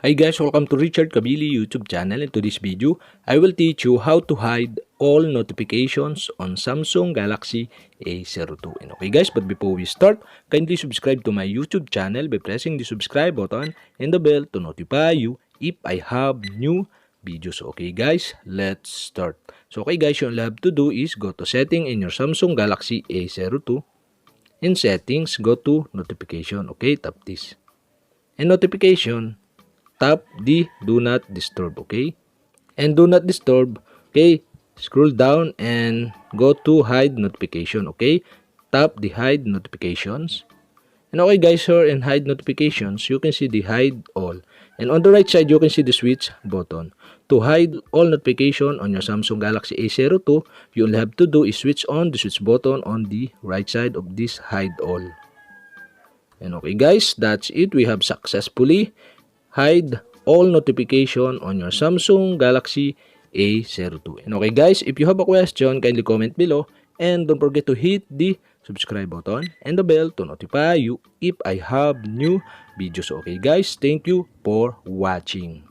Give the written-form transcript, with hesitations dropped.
Hi guys, welcome to Richard Cabile YouTube channel. In today's video, I will teach you how to hide all notifications on Samsung Galaxy A02. And okay guys, but before we start, kindly subscribe to my YouTube channel by pressing the subscribe button and the bell to notify you if I have new videos. Okay guys, let's start. So okay guys, all you have to do is go to setting in your Samsung Galaxy A02. In settings, go to notification. Okay, tap this. In notification, tap the do not disturb. Okay, and do not disturb. Okay, scroll down and go to hide notification. Okay, tap the hide notifications. And okay guys, here in hide notifications, you can see the hide all, and on the right side you can see the switch button. To hide all notification on your Samsung Galaxy A02, you'll have to do is switch on the switch button on the right side of this hide all. And okay guys, that's it. We have successfully hide all notification on your Samsung Galaxy A02. And okay guys, if you have a question, kindly comment below and don't forget to hit the subscribe button and the bell to notify you if I have new videos. Okay guys, thank you for watching.